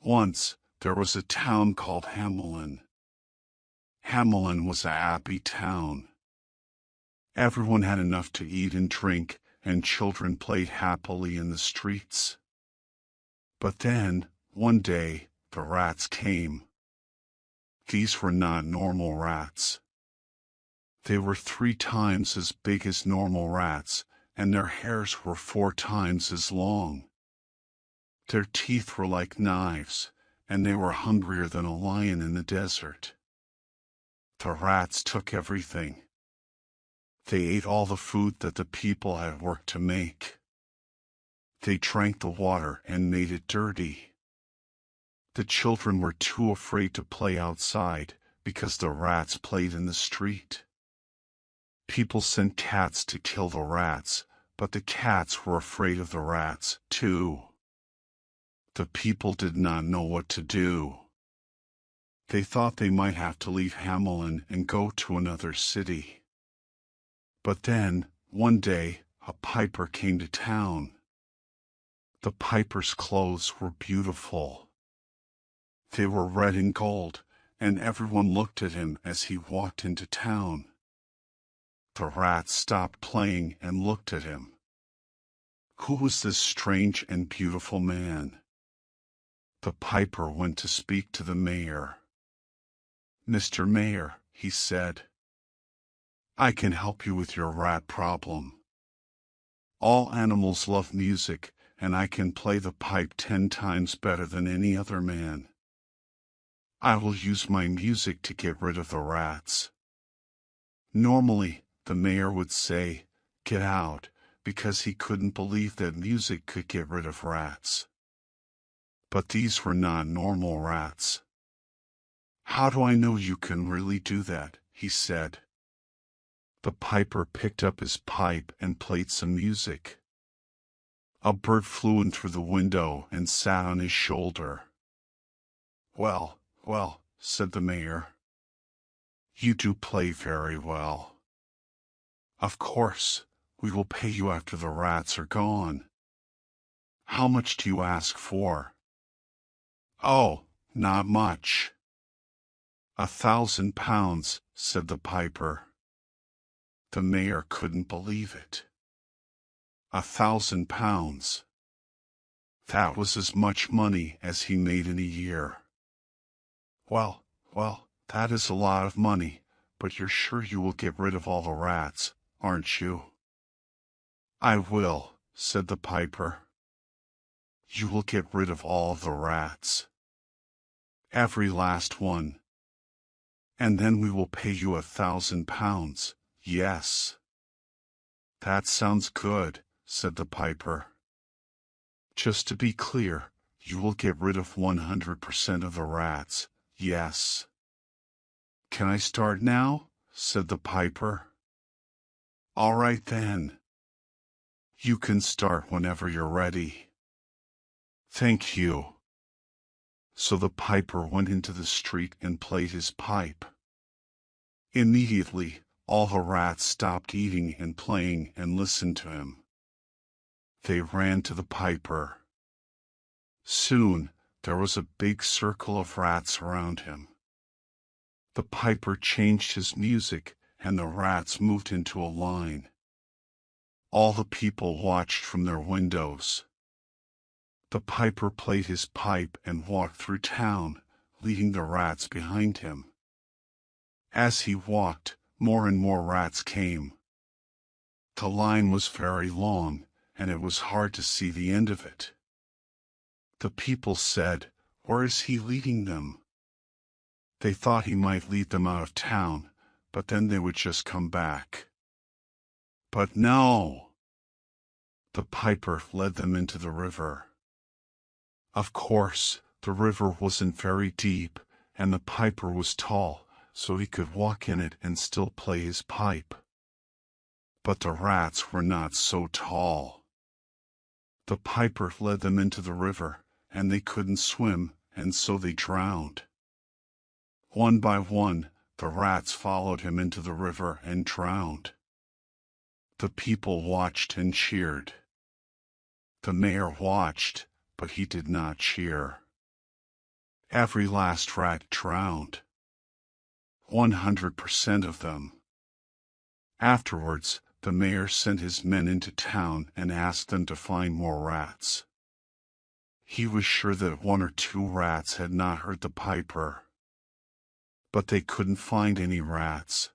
Once, there was a town called Hamelin. Hamelin was a happy town. Everyone had enough to eat and drink, and children played happily in the streets. But then, one day, the rats came. These were not normal rats. They were 3 times as big as normal rats, and their hairs were 4 times as long. Their teeth were like knives, and they were hungrier than a lion in the desert. The rats took everything. They ate all the food that the people had worked to make. They drank the water and made it dirty. The children were too afraid to play outside because the rats played in the street. People sent cats to kill the rats, but the cats were afraid of the rats, too. The people did not know what to do. They thought they might have to leave Hamelin and go to another city. But then, one day, a piper came to town. The piper's clothes were beautiful. They were red and gold, and everyone looked at him as he walked into town. The rats stopped playing and looked at him. Who was this strange and beautiful man? The piper went to speak to the mayor. "Mr. Mayor," he said, "I can help you with your rat problem. All animals love music, and I can play the pipe 10 times better than any other man. I will use my music to get rid of the rats." Normally, the mayor would say, "Get out," because he couldn't believe that music could get rid of rats. But these were not normal rats. "How do I know you can really do that?" he said. The piper picked up his pipe and played some music. A bird flew in through the window and sat on his shoulder. "Well, well," said the mayor. "You do play very well. Of course, we will pay you after the rats are gone. How much do you ask for?" "Oh, not much." £1,000, said the piper. The mayor couldn't believe it. £1,000. That was as much money as he made in a year. Well, that is a lot of money, but you're sure you will get rid of all the rats, aren't you?" "I will," said the piper. "You will get rid of all the rats. Every last one. And then we will pay you £1,000, yes." "That sounds good," said the piper. "Just to be clear, you will get rid of 100% of the rats, yes." "Can I start now?" said the piper. "All right then. You can start whenever you're ready." "Thank you." So the piper went into the street and played his pipe. Immediately, all the rats stopped eating and playing and listened to him. They ran to the piper. Soon, there was a big circle of rats around him. The piper changed his music, and the rats moved into a line. All the people watched from their windows. The piper played his pipe and walked through town, leaving the rats behind him. As he walked, more and more rats came. The line was very long, and it was hard to see the end of it. The people said, "Where is he leading them?" They thought he might lead them out of town, but then they would just come back. But no! The piper led them into the river. Of course, the river wasn't very deep, and the piper was tall, so he could walk in it and still play his pipe. But the rats were not so tall. The piper led them into the river, and they couldn't swim, and so they drowned. One by one, the rats followed him into the river and drowned. The people watched and cheered. The mayor watched, but he did not cheer. Every last rat drowned. 100% of them. Afterwards, the mayor sent his men into town and asked them to find more rats. He was sure that 1 or 2 rats had not heard the piper. But they couldn't find any rats.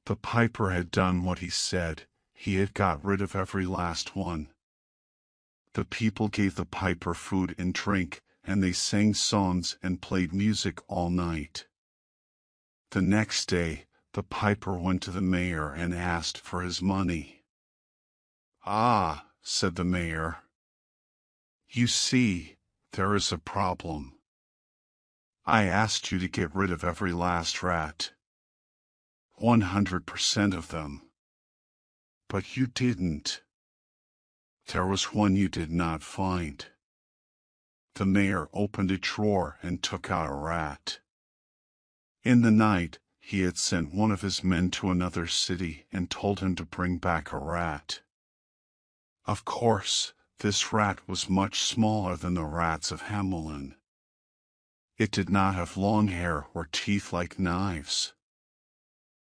The piper had done what he said. He had got rid of every last one. The people gave the piper food and drink, and they sang songs and played music all night. The next day, the piper went to the mayor and asked for his money. "Ah," said the mayor. "You see, there is a problem. I asked you to get rid of every last rat. 100% of them. But you didn't. There was one you did not find." The mayor opened a drawer and took out a rat. In the night, he had sent one of his men to another city and told him to bring back a rat. Of course, this rat was much smaller than the rats of Hamelin. It did not have long hair or teeth like knives.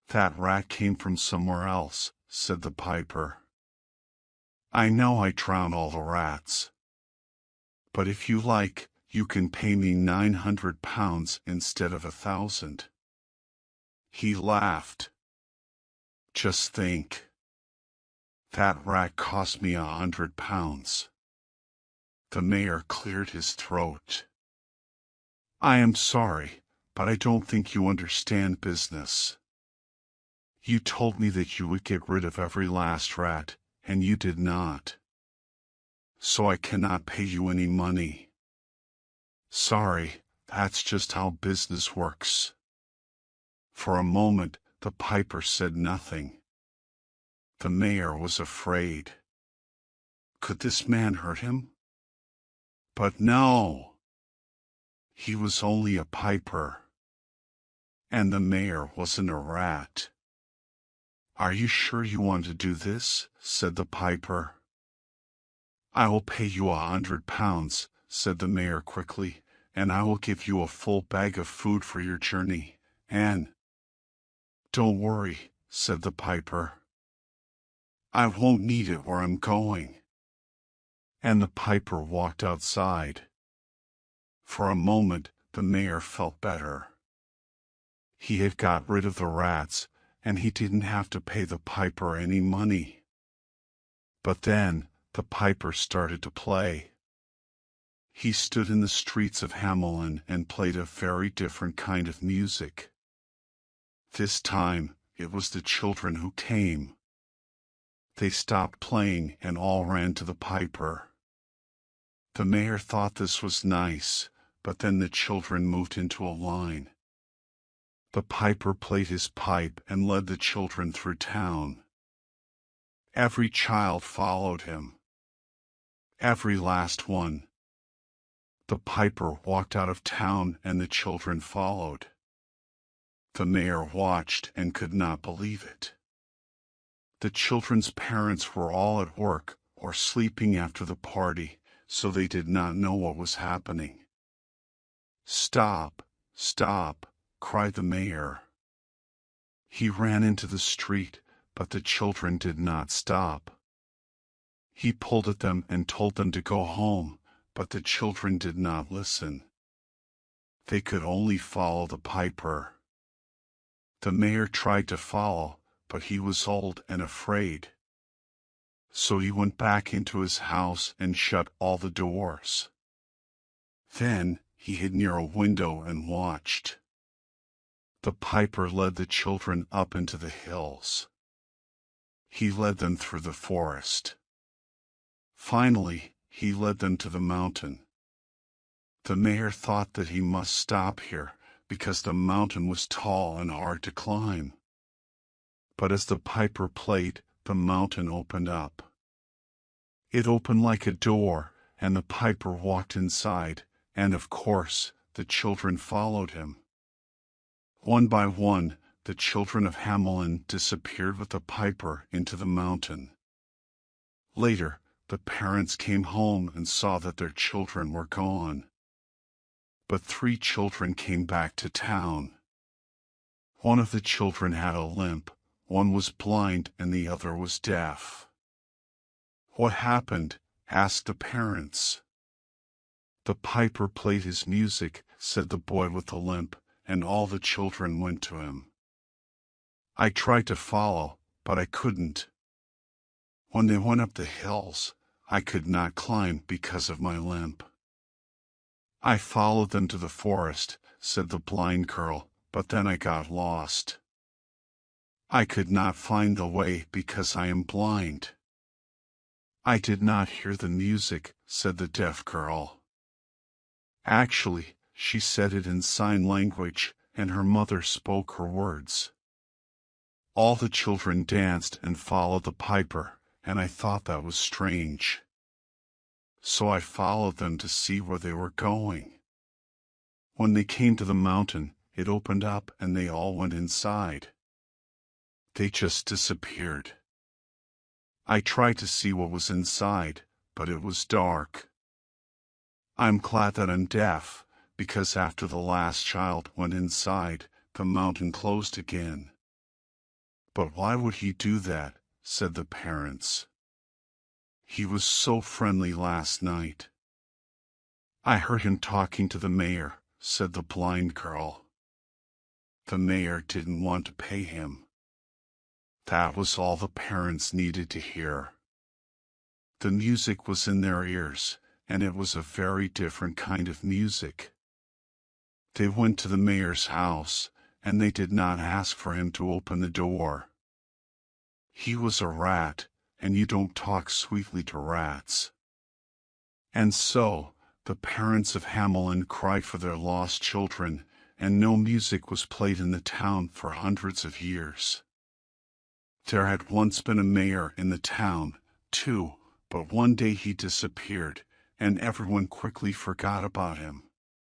"That rat came from somewhere else," said the piper. "I know I drowned all the rats. But if you like, you can pay me 900 pounds instead of 1,000. He laughed. "Just think. That rat cost me 100 pounds. The mayor cleared his throat. "I am sorry, but I don't think you understand business. You told me that you would get rid of every last rat, and you did not. So I cannot pay you any money. Sorry, that's just how business works." For a moment, the piper said nothing. The mayor was afraid. Could this man hurt him? But no. He was only a piper. And the mayor wasn't a rat. "Are you sure you want to do this?" said the piper. "I will pay you 100 pounds, said the mayor quickly, "and I will give you a full bag of food for your journey, and—" "Don't worry," said the piper. "I won't need it where I'm going." And the piper walked outside. For a moment, the mayor felt better. He had got rid of the rats, and he didn't have to pay the piper any money. But then, the piper started to play. He stood in the streets of Hamelin and played a very different kind of music. This time, it was the children who came. They stopped playing and all ran to the piper. The mayor thought this was nice, but then the children moved into a line. The piper played his pipe and led the children through town. Every child followed him. Every last one. The piper walked out of town and the children followed. The mayor watched and could not believe it. The children's parents were all at work or sleeping after the party, so they did not know what was happening. "Stop, stop," cried the mayor. He ran into the street, but the children did not stop. He pulled at them and told them to go home, but the children did not listen. They could only follow the piper. The mayor tried to follow, but he was old and afraid. So he went back into his house and shut all the doors. Then he hid near a window and watched. The piper led the children up into the hills. He led them through the forest. Finally, he led them to the mountain. The mayor thought that he must stop here, because the mountain was tall and hard to climb. But as the piper played, the mountain opened up. It opened like a door, and the piper walked inside, and of course, the children followed him. One by one, the children of Hamelin disappeared with the piper into the mountain. Later, the parents came home and saw that their children were gone. but 3 children came back to town. One of the children had a limp, one was blind, and the other was deaf. "What happened?" asked the parents. "The piper played his music," said the boy with the limp, "and all the children went to him. I tried to follow, but I couldn't. When they went up the hills, I could not climb because of my limp. I followed them to the forest," said the blind girl, "but then I got lost. I could not find the way because I am blind." "I did not hear the music," said the deaf girl. Actually, she said it in sign language, and her mother spoke her words. All the children danced and followed the piper, and I thought that was strange. So I followed them to see where they were going. When they came to the mountain, it opened up and they all went inside. They just disappeared. I tried to see what was inside, but it was dark. I'm glad that I'm deaf, because after the last child went inside, the mountain closed again." "But why would he do that?" said the parents. "He was so friendly last night." "I heard him talking to the mayor," said the blind girl. "The mayor didn't want to pay him." That was all the parents needed to hear. The music was in their ears, and it was a very different kind of music. They went to the mayor's house, and they did not ask for him to open the door. He was a rat, and you don't talk sweetly to rats. And so, the parents of Hamelin cried for their lost children, and no music was played in the town for hundreds of years. There had once been a mayor in the town, too, but one day he disappeared, and everyone quickly forgot about him.